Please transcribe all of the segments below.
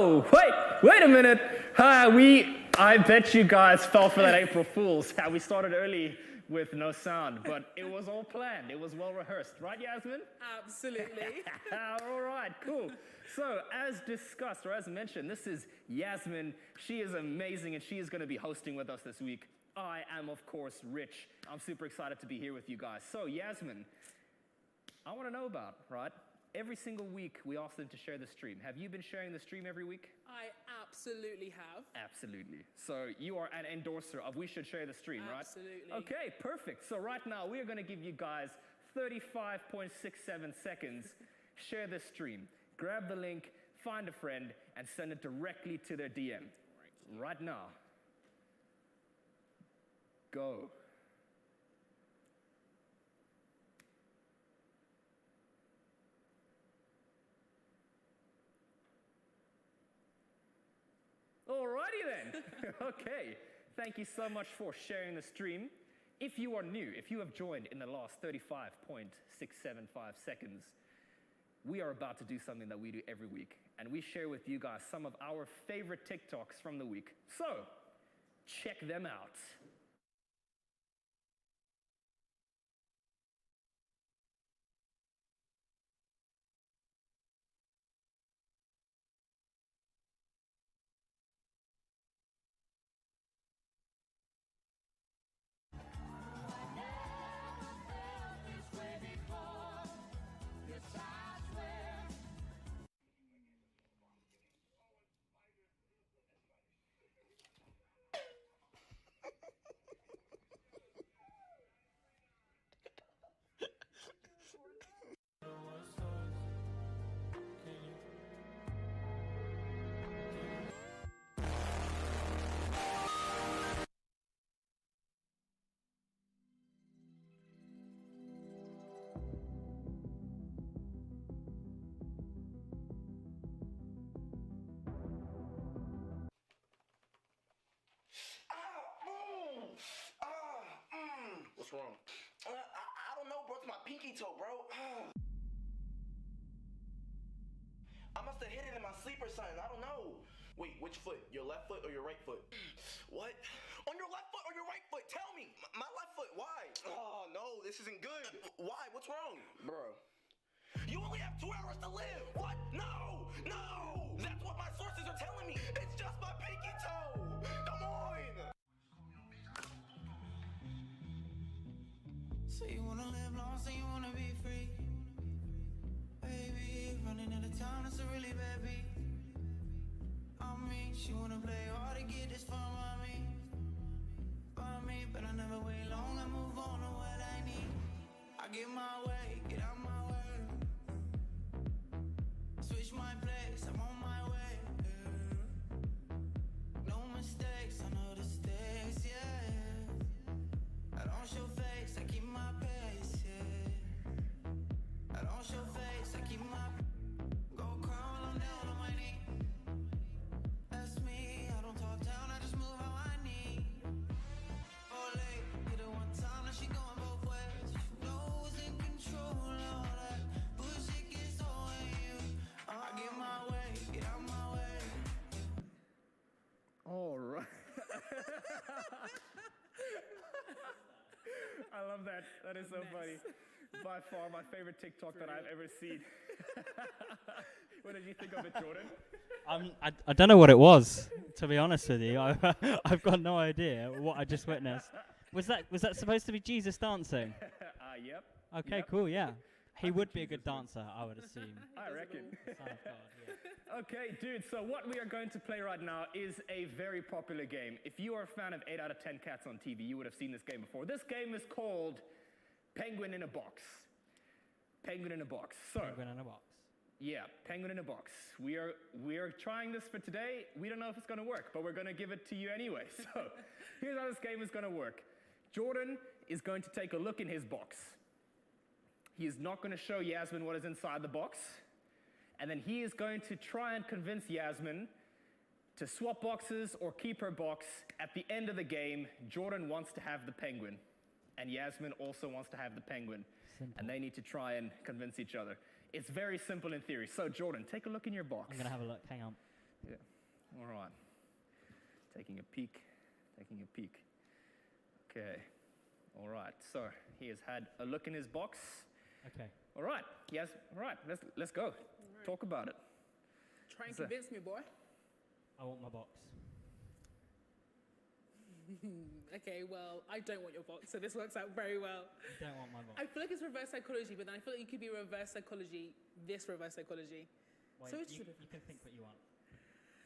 Wait a minute. I bet you guys fell for that April Fool's. We started early with no sound, but it was all planned. It was well rehearsed. Right, Yasmin? Absolutely. All right, cool. So, as discussed, or as mentioned, this is Yasmin. She is amazing, and she is going to be hosting with us this week. I am, of course, Rich. I'm super excited to be here with you guys. So, Yasmin, I want to know about, right? Every single week, we ask them to share the stream. Have you been sharing the stream every week? I absolutely have. Absolutely. So you are an endorser of We Should Share the Stream, right? Absolutely. Okay, perfect. So right now, we are going to give you guys 35.67 seconds. Share the stream. Grab the link, find a friend, and send it directly to their DM. Right now. Go. Alrighty then. Okay. Thank you so much for sharing the stream. If you are new, if you have joined in the last 35.675 seconds, we are about to do something that we do every week, and we share with you guys some of our favorite TikToks from the week. So, check them out. What's wrong? I don't know, bro. It's my pinky toe, bro. I must have hit it in my sleep or something. I don't know. Wait, which foot? Your left foot or your right foot? What? On your left foot or your right foot? Tell me. My left foot. Why? Oh, no. This isn't good. Why? What's wrong? Bro. You only have 2 hours to live. What? No. No. That's what my sources are telling me. It's just my pinky toe. Come on. So you wanna live long, so you wanna be free. Baby, running out of town, it's a really bad beat. I mean, she wanna play hard to get this far by me, but I never wait long, I move on to what I need. I get my way, get out my way. Switch my place, I'm on my way. No mistakes, I know the stakes, yeah. I don't show face, I keep my pace, yeah. I don't show face, I keep my go crawl on down on my knee. That's me, I don't talk down, I just move how I need. Oh, late, hit her one time, now she going both ways. She knows in control, all that bullshit gets on you. I get my way, get out my way. All right. I love that. That is so funny. By far my favorite TikTok that I've ever seen. What did you think of it, Jordan? I don't know what it was, to be honest with you. I've got no idea what I just witnessed. Was that supposed to be Jesus dancing? Yep. Okay, Yep. cool, yeah. He I would think be a good Jesus would. dancer, I would assume. I reckon. Son of God, yeah. Okay, dude, so what we are going to play right now is a very popular game. If you are a fan of 8 out of 10 Cats on TV, you would have seen this game before. This game is called Penguin in a Box. Penguin in a Box. So, Penguin in a box. yeah, Penguin in a Box. We are trying this for today. We don't know if it's going to work, but we're going to give it to you anyway. So, here's how this game is going to work. Jordan is going to take a look in his box. He is not going to show Yasmin what is inside the box. And then he is going to try and convince Yasmin to swap boxes or keep her box. At the end of the game, Jordan wants to have the penguin, and Yasmin also wants to have the penguin. Simple. And they need to try and convince each other. It's very simple in theory. So, Jordan, take a look in your box. I'm going to have a look. Hang on. Yeah. All right. Taking a peek. Okay. All right. So he has had a look in his box. Okay. All right. Yes. All right. Let's go. Talk about it. Try and So- convince me, boy. I want my box. Okay, well, I don't want your box, so this works out very well. You don't want my box. I feel like it's reverse psychology, but then I feel like you could be reverse psychology, this reverse psychology. Well, so it's you sort of- can think what you want.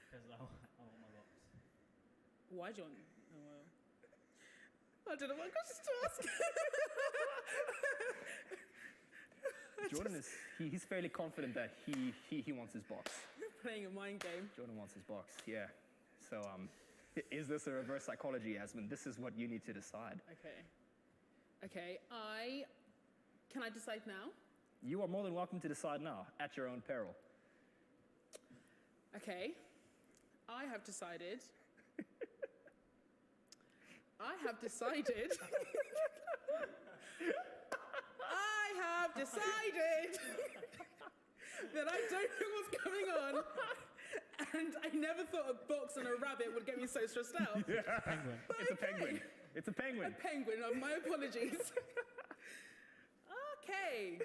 Because I want my box. Why, John? Oh, well. I don't know what questions to ask. Jordan is he's fairly confident that he wants his box. Playing a mind game. Jordan wants his box. Yeah. So is this a reverse psychology, Yasmin? This is what you need to decide. Okay, can I decide now? You are more than welcome to decide now, at your own peril. Okay, I have decided. I have decided that I don't know what's going on. And I never thought a box and a rabbit would get me so stressed out. Penguin. It's a penguin. It's a penguin. A penguin, my apologies. Okay.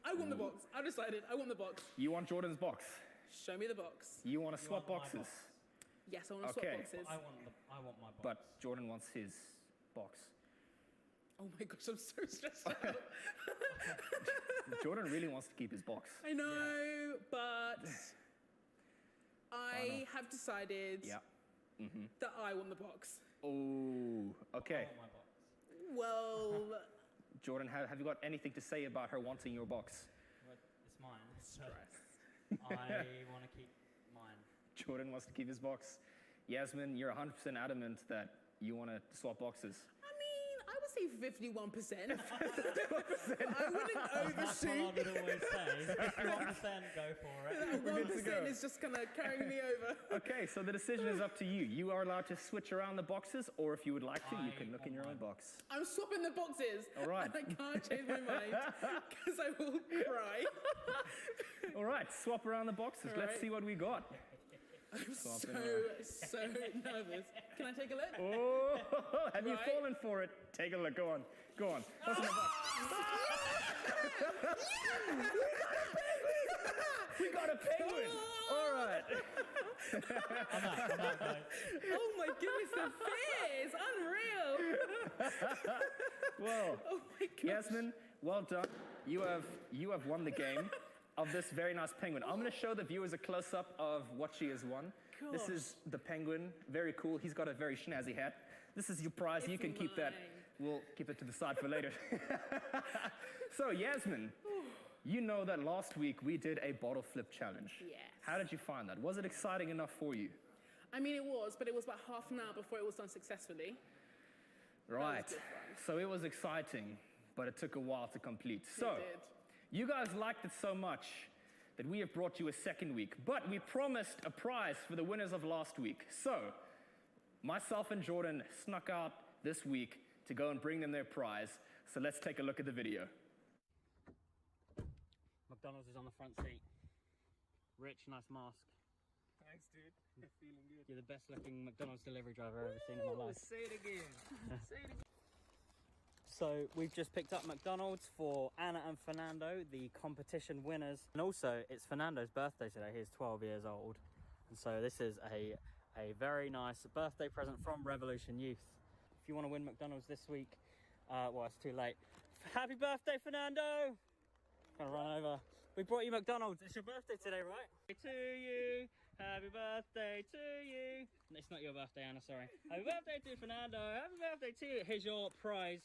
I want the box. I've decided. I want the box. You want Jordan's box. Show me the box. You want to swap want my boxes. box. Yes, I want to Okay. swap boxes. I want my box. But Jordan wants his box. Oh my gosh, I'm so stressed out. Jordan really wants to keep his box. I know, but I know. have decided Yeah. that I want the box. Oh, okay. I want my box. Well, Jordan, have you got anything to say about her wanting your box? Well, it's mine. So stress. I want to keep mine. Jordan wants to keep his box. Yasmin, you're 100% adamant that you want to swap boxes. I mean, I would say 51%. I wouldn't That's what I overshoot. would always say. 51%, go for it. We're good to go. 1% is just kind of carrying me over. Okay, so the decision is up to you. You are allowed to switch around the boxes, or if you would like to, you I can look in want your own mine. box. I'm swapping the boxes. All right. And I can't change my mind because I will cry. All right, swap around the boxes. All Let's right. see what we got. I'm so Swapping around. nervous. Can I take a look? Oh, have you Right. fallen for it? Take a look. Go on. Go on. What's in the box? We got a penguin. All right. I'm out, guys. Oh my goodness, the fear is unreal. Well, Oh my gosh. Yasmin, well done. You have won the game of this very nice penguin. I'm going to show the viewers a close-up of what she has won. This is the penguin. Very cool. He's got a very snazzy hat. This is your prize. You It's can keep that. mine. We'll keep it to the side for later. So, Yasmin, you know that last week we did a bottle flip challenge. Yes. How did you find that? Was it exciting enough for you? I mean, it was, but it was about half an hour before it was done successfully. Right. good fun. So it was exciting, but it took a while to complete. So, did. you guys liked it so much that we have brought you a second week, but we promised a prize for the winners of last week. So, myself and Jordan snuck out this week to go and bring them their prize. So let's take a look at the video. McDonald's is on the front seat. Rich, nice mask. Thanks, dude. Feeling good. You're the best looking McDonald's delivery driver I've ever seen in my life. Say it again. Say it again. So we've just picked up McDonald's for Anna and Fernando, the competition winners. And also, it's Fernando's birthday today. He's 12 years old. And so this is a very nice birthday present from Revolution Youth. If you want to win McDonald's this week, well, it's too late. Happy birthday, Fernando! Gonna run over. We brought you McDonald's. It's your birthday today, right? To you. Happy birthday to you. It's not your birthday, Anna, sorry. Happy birthday to Fernando. Happy birthday to you. Here's your prize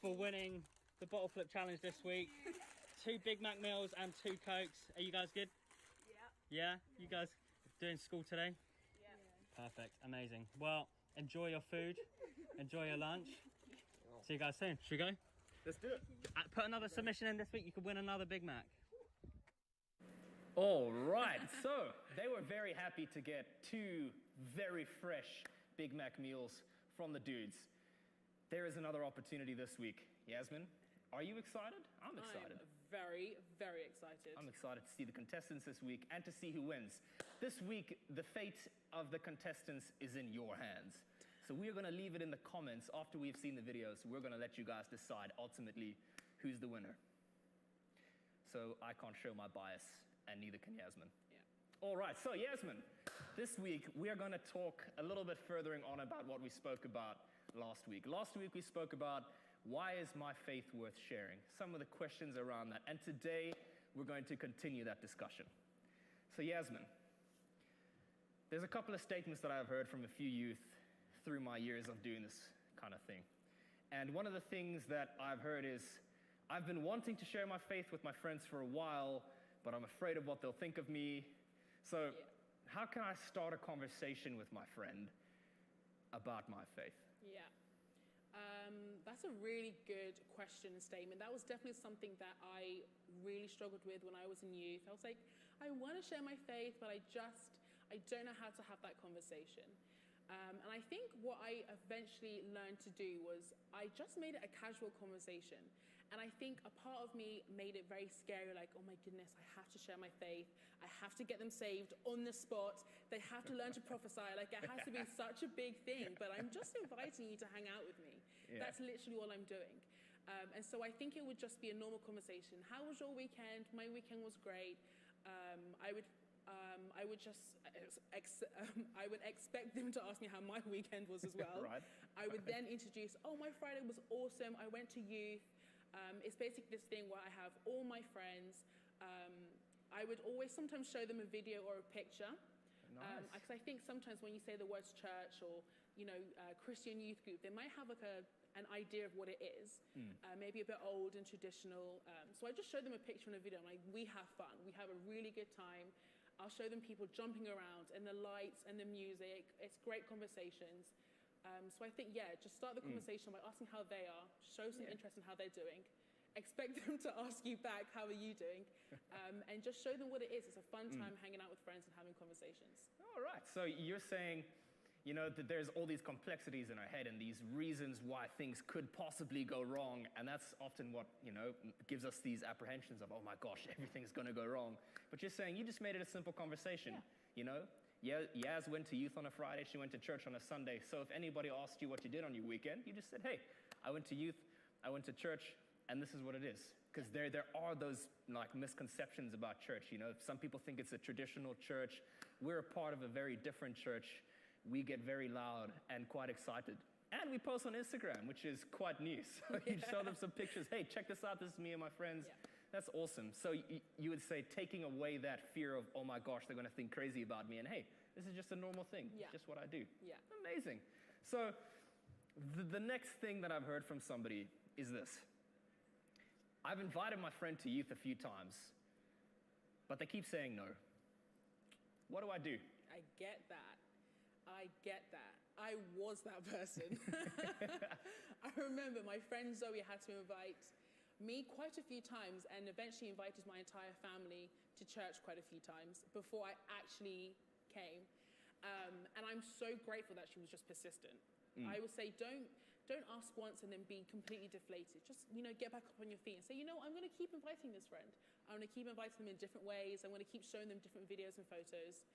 for winning the bottle flip challenge this week. 2 Big Mac meals and 2 Cokes. Are you guys good? Yeah. Yeah? You guys doing school today? Yeah. Perfect. Amazing. Well, enjoy your food. Enjoy your lunch. See you guys soon. Should we go? Let's do it. Put another submission in this week. You could win another Big Mac. All right, so they were very happy to get 2 very fresh Big Mac meals from the dudes. There is another opportunity this week. Yasmin, are you excited? I'm excited. I'm very, very excited. I'm excited to see the contestants this week and to see who wins. This week, the fate of the contestants is in your hands. So we are going to leave it in the comments after we've seen the videos. We're going to let you guys decide ultimately who's the winner. So I can't show my bias, and neither can Yasmin. Yeah. All right, so Yasmin, this week we are going to talk a little bit furthering on about what we spoke about last week. Last week we spoke about why is my faith worth sharing? Some of the questions around that. And today we're going to continue that discussion. So Yasmin, there's a couple of statements that I've heard from a few youth through my years of doing this kind of thing. And one of the things that I've heard is, I've been wanting to share my faith with my friends for a while, but I'm afraid of what they'll think of me. So how can I start a conversation with my friend about my faith? Yeah. That's a really good question and statement. That was definitely something that I really struggled with when I was in youth. I was like, I want to share my faith, but I don't know how to have that conversation. And I think what I eventually learned to do was I just made it a casual conversation. And I think a part of me made it very scary, like, oh my goodness, I have to share my faith. I have to get them saved on the spot. They have to learn to prophesy. Like, it has to be such a big thing, but I'm just inviting you to hang out with me. Yeah. That's literally all I'm doing. And so I think it would just be a normal conversation. How was your weekend? My weekend was great. I would expect them to ask me how my weekend was as well. Right. I would then introduce, oh, my Friday was awesome. I went to youth. It's basically this thing where I have all my friends. I would always sometimes show them a video or a picture. Nice. Because I think sometimes when you say the words church or, Christian youth group, they might have like an idea of what it is, maybe a bit old and traditional. So I just show them a picture and a video. I'm like, we have fun. We have a really good time. I'll show them people jumping around and the lights and the music. It's great conversations. So I think, just start the conversation by asking how they are, show some interest in how they're doing, expect them to ask you back, how are you doing? And just show them what it is. It's a fun time hanging out with friends and having conversations. All right, so you're saying, that there's all these complexities in our head and these reasons why things could possibly go wrong, and that's often what, gives us these apprehensions of, oh my gosh, everything's gonna go wrong. But you're saying you just made it a simple conversation, Yaz went to youth on a Friday, she went to church on a Sunday. So if anybody asked you what you did on your weekend, you just said, hey, I went to youth, I went to church, and this is what it is. Because there are those misconceptions about church, Some people think it's a traditional church. We're a part of a very different church. We get very loud and quite excited. And we post on Instagram, which is quite new. So you show them some pictures. Hey, check this out. This is me and my friends. Yeah. That's awesome. So you would say taking away that fear of, oh my gosh, they're going to think crazy about me. And hey, this is just a normal thing. Yeah. It's just what I do. Yeah. Amazing. So the next thing that I've heard from somebody is this. I've invited my friend to youth a few times, but they keep saying no. What do I do? I get that. I was that person. I remember my friend Zoe had to invite me quite a few times and eventually invited my entire family to church quite a few times before I actually came. And I'm so grateful that she was just persistent. I would say don't ask once and then be completely deflated. Just, get back up on your feet and say, I'm going to keep inviting this friend. I'm going to keep inviting them in different ways. I'm going to keep showing them different videos and photos.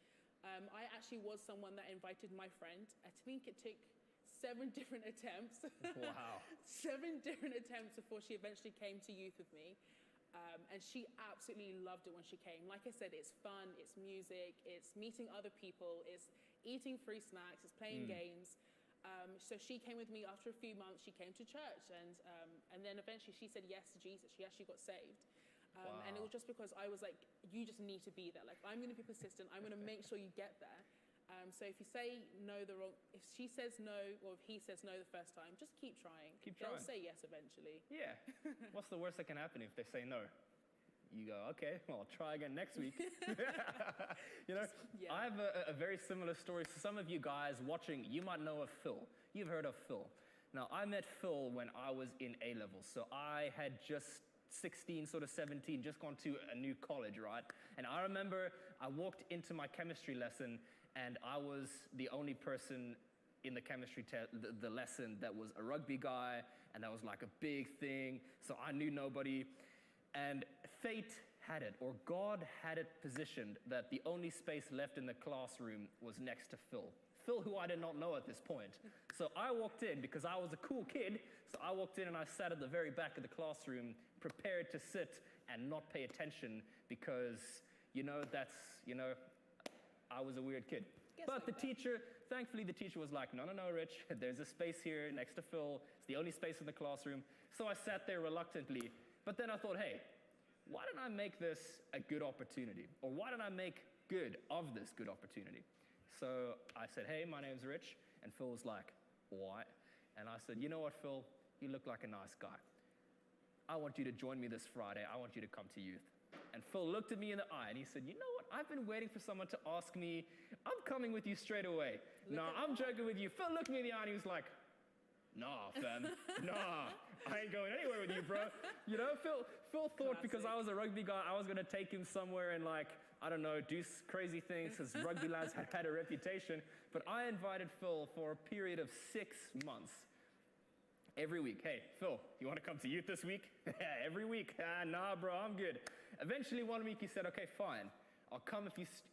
I actually was someone that invited my friend. I think it took 7 different attempts. Wow. 7 different attempts before she eventually came to youth with me. And she absolutely loved it when she came. Like I said, it's fun, it's music, it's meeting other people, it's eating free snacks, it's playing games. So she came with me after a few months. She came to church, and then eventually she said yes to Jesus. She actually got saved. Wow. And it was just because I was like, you just need to be there. Like, I'm going to be persistent. I'm going to make sure you get there. So if you say no if she says no, or if he says no the first time, just keep trying. They'll say yes eventually. Yeah. What's the worst that can happen if they say no? You go, okay, well, I'll try again next week. Yeah. I have a very similar story. So some of you guys watching, you might know of Phil. You've heard of Phil. Now, I met Phil when I was in A-levels. So I had just 16, sort of 17, just gone to a new college, right? And I remember I walked into my chemistry lesson and I was the only person in the chemistry the lesson that was a rugby guy, and that was like a big thing. So I knew nobody. And fate had it, or God had it positioned, that the only space left in the classroom was next to Phil. Phil, who I did not know at this point. So I walked in because I was a cool kid. So I walked in and I sat at the very back of the classroom, prepared to sit and not pay attention because, I was a weird kid. But the teacher, thankfully the teacher was like, no, Rich, there's a space here next to Phil. It's the only space in the classroom. So I sat there reluctantly. But then I thought, hey, why don't I make this a good opportunity? Or why don't I make good of this good opportunity? So I said, hey, my name's Rich. And Phil was like, what? And I said, you know what, Phil? You look like a nice guy. I want you to join me this Friday. I want you to come to youth. And Phil looked at me in the eye and he said, you know what? I've been waiting for someone to ask me. I'm coming with you straight away. No, I'm joking with you. Phil looked me in the eye and he was like, nah, fam. Nah, I ain't going anywhere with you, bro. Phil thought because I was a rugby guy, I was going to take him somewhere and do crazy things because rugby lads had a reputation. But I invited Phil for a period of 6 months. Every week, hey, Phil, you want to come to youth this week? Every week. Nah, bro, I'm good. Eventually, one week he said, okay, fine. I'll come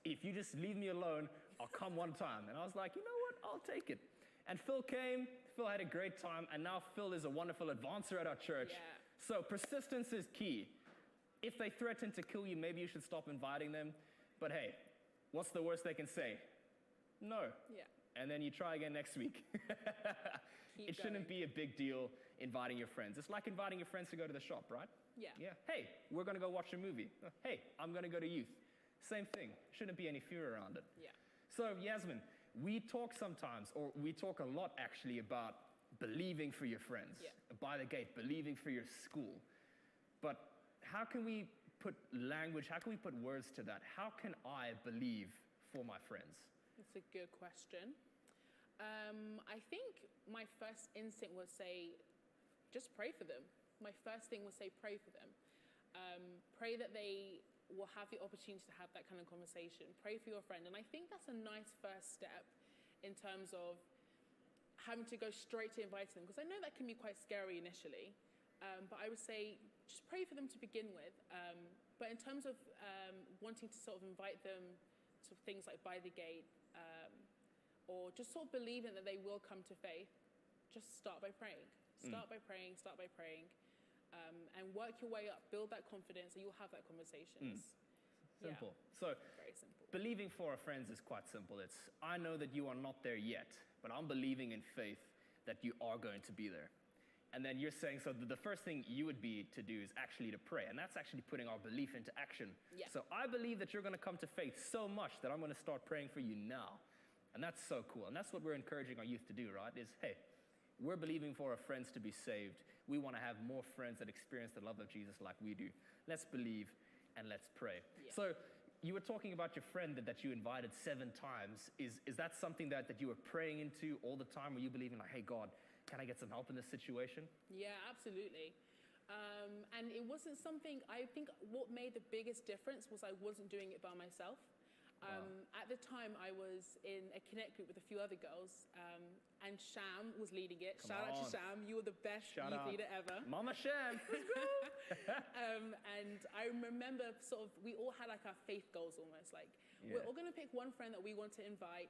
if you just leave me alone. I'll come one time. And I was like, you know what? I'll take it. And Phil came. Phil had a great time. And now Phil is a wonderful advancer at our church. Yeah. So persistence is key. If they threaten to kill you, maybe you should stop inviting them. But hey, what's the worst they can say? No. Yeah. And then you try again next week. It shouldn't be a big deal inviting your friends. It's like inviting your friends to go to the shop, right? Yeah. Yeah. Hey, we're going to go watch a movie. Hey, I'm going to go to youth. Same thing. Shouldn't be any fear around it. Yeah. So, Yasmin, we talk sometimes, or we talk a lot actually, about believing for your friends. Yeah. By the gate, believing for your school. But how can we put language, how can we put words to that? How can I believe for my friends? That's a good question. I think my first instinct was say, just pray for them. My first thing was say, pray for them. Pray that they will have the opportunity to have that kind of conversation. Pray for your friend. And I think that's a nice first step in terms of having to go straight to inviting them, because I know that can be quite scary initially. But I would say, just pray for them to begin with. But in terms of wanting to sort of invite them to things like By the Gate, or just sort of believing that they will come to faith, just start by praying. Start by praying, and work your way up, build that confidence, and you'll have that conversation. Simple. Yeah, So very simple. believing for our friends is quite simple. It's, I know that you are not there yet, but I'm believing in faith that you are going to be there. And then you're saying, so the first thing you would be to do is actually to pray. And that's actually putting our belief into action. Yeah. So I believe that you're going to come to faith so much that I'm going to start praying for you now. And that's so cool. And that's what we're encouraging our youth to do, right? Is, hey, we're believing for our friends to be saved. We want to have more friends that experience the love of Jesus like we do. Let's believe and let's pray. Yeah. So you were talking about your friend that you invited 7 times. Is that something that you were praying into all the time? Were you believing like, hey, God, can I get some help in this situation? Yeah, absolutely. And it wasn't something, I think what made the biggest difference was I wasn't doing it by myself. At the time, I was in a connect group with a few other girls, and Sham was leading it. Shout out to Sham, you were the best youth leader ever. Mama Sham, let's go! And I remember we all had like our faith goals almost, like we're all gonna pick one friend that we want to invite,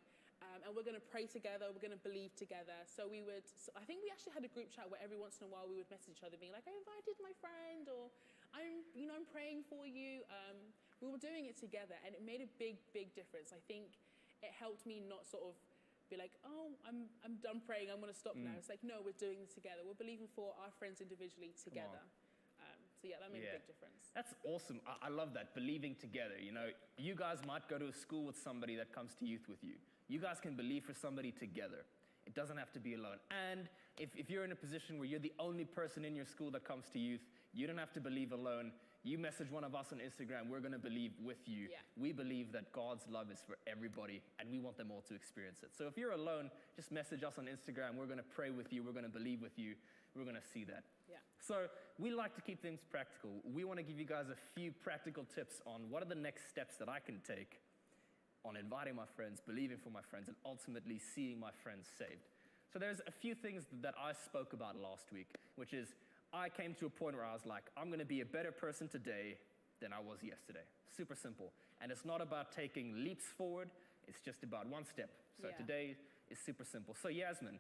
and we're gonna pray together, we're gonna believe together. So I think we actually had a group chat where every once in a while we would message each other being like, I invited my friend, or I'm praying for you. We were doing it together, and it made a big, big difference. I think it helped me not sort of be like, oh, I'm done praying, I'm going to stop now. It's like, no, we're doing this together. We're believing for our friends individually together. So yeah, that made a big difference. That's awesome. I love that, believing together. You guys might go to a school with somebody that comes to youth with you. You guys can believe for somebody together. It doesn't have to be alone. And if you're in a position where you're the only person in your school that comes to youth, you don't have to believe alone. You message one of us on Instagram, we're going to believe with you. Yeah. We believe that God's love is for everybody, and we want them all to experience it. So if you're alone, just message us on Instagram. We're going to pray with you. We're going to believe with you. We're going to see that. Yeah. So we like to keep things practical. We want to give you guys a few practical tips on what are the next steps that I can take on inviting my friends, believing for my friends, and ultimately seeing my friends saved. So there's a few things that I spoke about last week, which is I came to a point where I was like, I'm going to be a better person today than I was yesterday. Super simple. And it's not about taking leaps forward, it's just about one step. So Yeah. today is super simple. So Yasmin,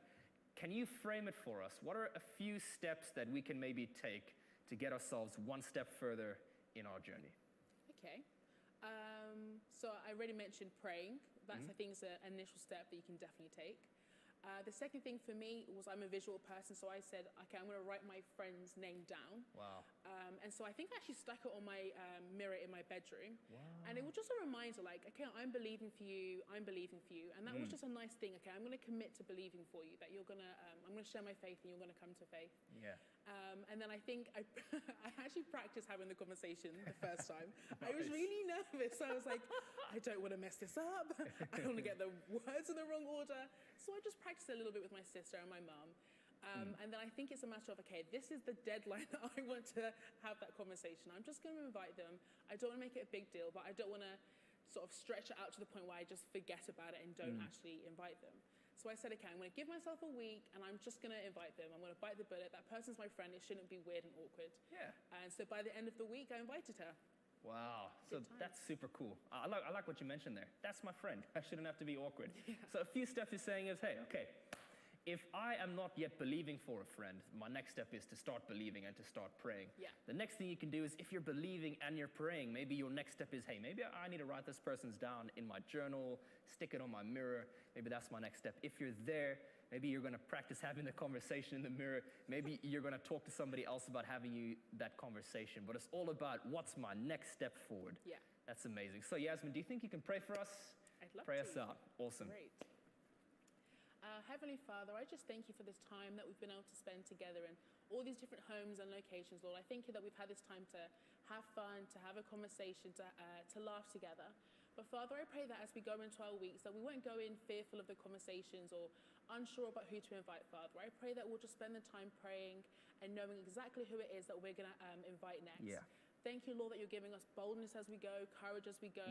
can you frame it for us? What are a few steps that we can maybe take to get ourselves one step further in our journey? Okay. So I already mentioned praying. That's, I think, is an initial step that you can definitely take. The second thing for me was I'm a visual person, so I said, okay, I'm going to write my friend's name down. Wow. And so I think I actually stuck it on my mirror in my bedroom. And it was just a reminder, like, okay, I'm believing for you, I'm believing for you. And that was just a nice thing. Okay, I'm going to commit to believing for you, that you're going to, I'm going to share my faith and you're going to come to faith. Yeah. And then I think I actually practiced having the conversation the first time. I was really nervous. I was like, I don't want to mess this up. I don't want to get the words in the wrong order. So I just practiced a little bit with my sister and my mum. And then I think it's a matter of, okay, this is the deadline that I want to have that conversation. I'm just going to invite them. I don't want to make it a big deal, but I don't want to sort of stretch it out to the point where I just forget about it and don't actually invite them. So I said, okay, I'm going to give myself a week and I'm just going to invite them. I'm going to bite the bullet. That person's my friend. It shouldn't be weird and awkward. Yeah. And so by the end of the week, I invited her. Wow. So Good times. that's super cool. I like what you mentioned there. That's my friend. I shouldn't have to be awkward. So a few steps you're saying is, hey, okay, if I am not yet believing for a friend, my next step is to start believing and to start praying. Yeah. The next thing you can do is if you're believing and you're praying, maybe your next step is, hey, maybe I need to write this person's down in my journal, stick it on my mirror. Maybe that's my next step. If you're there, maybe you're going to practice having the conversation in the mirror. Maybe you're going to talk to somebody else about having that conversation. But it's all about what's my next step forward. Yeah. That's amazing. So Yasmin, do you think you can pray for us? I'd love Pray to. us out. Awesome. Great. Heavenly Father, I just thank you for this time that we've been able to spend together in all these different homes and locations, Lord. I thank you that we've had this time to have fun, to have a conversation, to laugh together. But Father, I pray that as we go into our weeks, that we won't go in fearful of the conversations or unsure about who to invite, Father. I pray that we'll just spend the time praying and knowing exactly who it is that we're going to invite next. Yeah. Thank you, Lord, that you're giving us boldness as we go, courage as we go.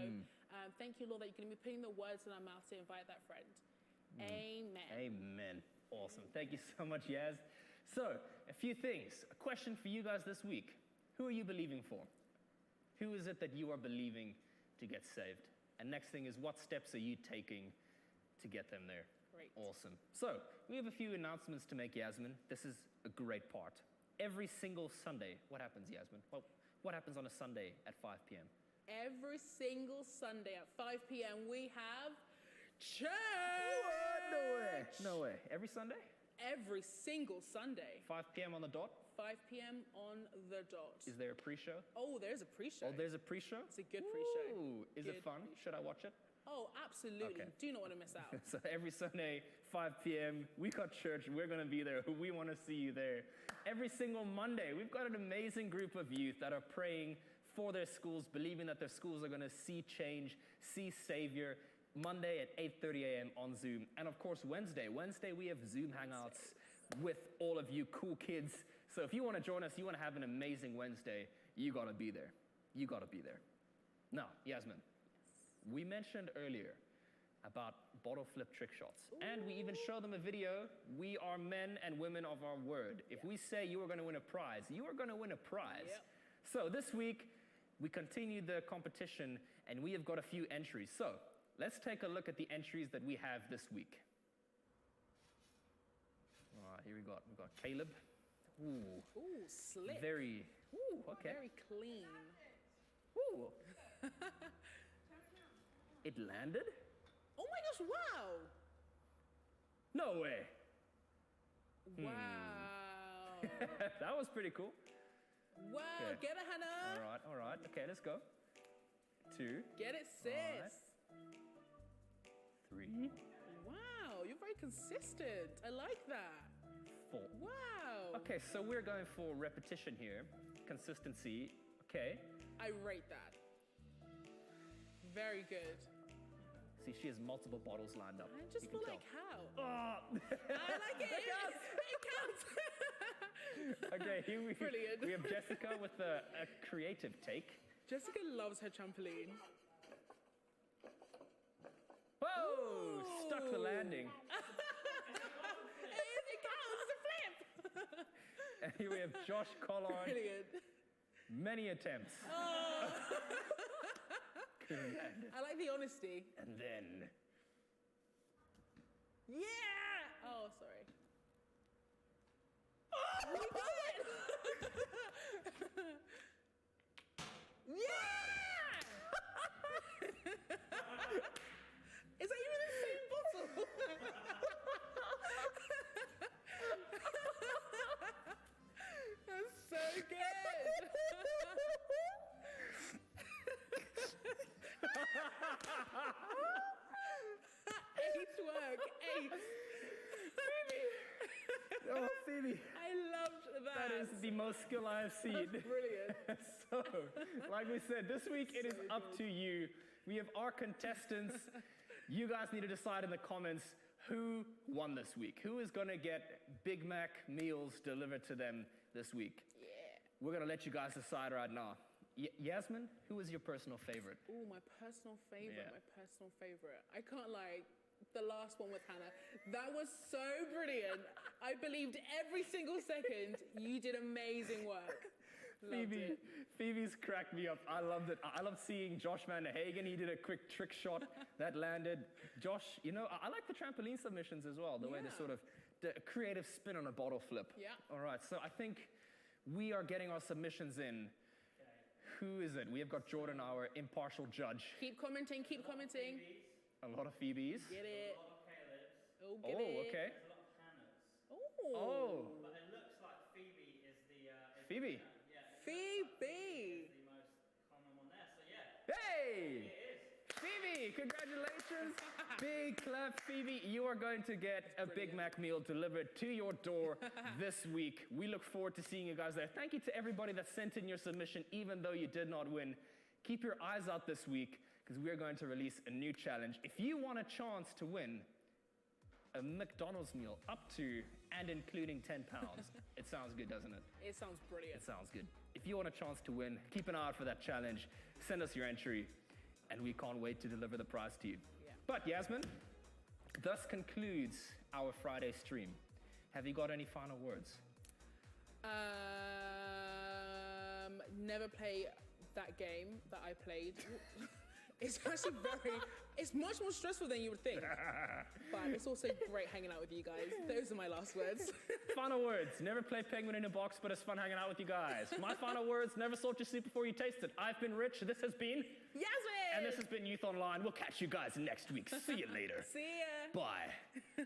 Thank you, Lord, that you're going to be putting the words in our mouth to invite that friend. Amen. Amen. Awesome. Thank you so much, Yaz. So, a few things. A question for you guys this week. Who are you believing for? Who is it that you are believing to get saved? And next thing is, what steps are you taking to get them there? Great. Awesome. So, we have a few announcements to make, Yasmin. This is a great part. Every single Sunday, what happens, Yasmin? Well, what happens on a Sunday at 5 p.m.? Every single Sunday at 5 p.m. we have church. No way. Every Sunday? Every single Sunday. 5 p.m. on the dot? 5 p.m. on the dot. Is there a pre-show? Oh, there's a pre-show. Oh, there's a pre-show? It's a good pre-show. Ooh, is it Good fun? pre-show. Should I watch it? Oh, absolutely. Okay. Do not want to miss out. So every Sunday, 5 p.m., we got church. We're going to be there. We want to see you there. Every single Monday, we've got an amazing group of youth that are praying for their schools, believing that their schools are going to see change, see Savior. Monday at 8:30 a.m. on Zoom. And of course, Wednesday, we have Zoom Hangouts with all of you cool kids. So if you want to join us, you want to have an amazing Wednesday, you got to be there. You got to be there. Now, Yasmin, we mentioned earlier about bottle flip trick shots. And we even show them a video. We are men and women of our word. If we say you are going to win a prize, you are going to win a prize. Yep. So this week, we continue the competition and we have got a few entries. So let's take a look at the entries that we have this week. All right, here we got Caleb. Ooh, Ooh, slick. very, ooh, okay. Very clean. Ooh. It landed? Oh my gosh, wow. No way. Wow. That was pretty cool. Wow, Okay. get it, Hannah. All right. Okay, let's go. 2, Get it, sis. Alright. 3, Wow, you're very consistent. I like that. 4. Wow. Okay, so we're going for repetition here. Consistency. Okay. I rate that. Very good. See, she has multiple bottles lined up. I just You feel can like how? tell. I like it. It counts. Okay, here Brilliant. we have Jessica with a creative take. Jessica loves her trampoline. for landing. It counts. It's a flip. And here we have Josh Collard. Brilliant. Many attempts. Oh. Couldn't land it. I like the honesty. And then, Yeah. Oh, sorry. You got it. Yeah. Is that even the same bottle? That's so good. Ace work, ace. oh, Phoebe, I loved that. that is the most skill I have seen. Brilliant. So, like we said, this week it is up to you. We have our contestants. You guys need to decide in the comments who won this week. Who is going to get Big Mac meals delivered to them this week? Yeah. We're going to let you guys decide right now. Yasmin, who is your personal favorite? Oh, my personal favorite. Yeah. My personal favorite. I can't lie. The last one with Hannah, that was so brilliant. I believed every single second. You did amazing work. Loved Phoebe, it. Phoebe's cracked me up. I loved it. I loved seeing Josh Van Hagen. He did a quick trick shot that landed. Josh, you know, I like the trampoline submissions as well. The way they Yeah. sort of the creative spin on a bottle flip. Yeah. All right. So I think we are getting our submissions in. Who is it? We have got Jordan, our impartial judge. Keep commenting. Keep commenting. A lot of Phoebes. Get it. A lot of Caleb's. Oh, get Oh, it. okay. There's a lot of Hannah's. Oh. Oh, But it looks like Phoebe is the... Phoebe. Yeah, it Phoebe. is the most common one there. So yeah, Hey! it is. Phoebe, congratulations. Big clap, Phoebe. You are going to get a Big Mac meal delivered to your door this week. We look forward to seeing you guys there. Thank you to everybody that sent in your submission, even though you did not win. Keep your eyes out this week because we are going to release a new challenge. If you want a chance to win a McDonald's meal up to and including 10 pounds, it sounds good, doesn't it? It sounds brilliant. It sounds good. If you want a chance to win, keep an eye out for that challenge. Send us your entry, and we can't wait to deliver the prize to you. Yeah. But Yasmin, thus concludes our Friday stream. Have you got any final words? Never play that game that I played. It's actually it's much more stressful than you would think. But it's also great hanging out with you guys. Those are my last words. Final words. Never play Penguin in a Box, but it's fun hanging out with you guys. My final words, never salt your soup before you taste it. I've been Rich. This has been... Yasmin! And this has been Youth Online. We'll catch you guys next week. See you later. See ya! Bye.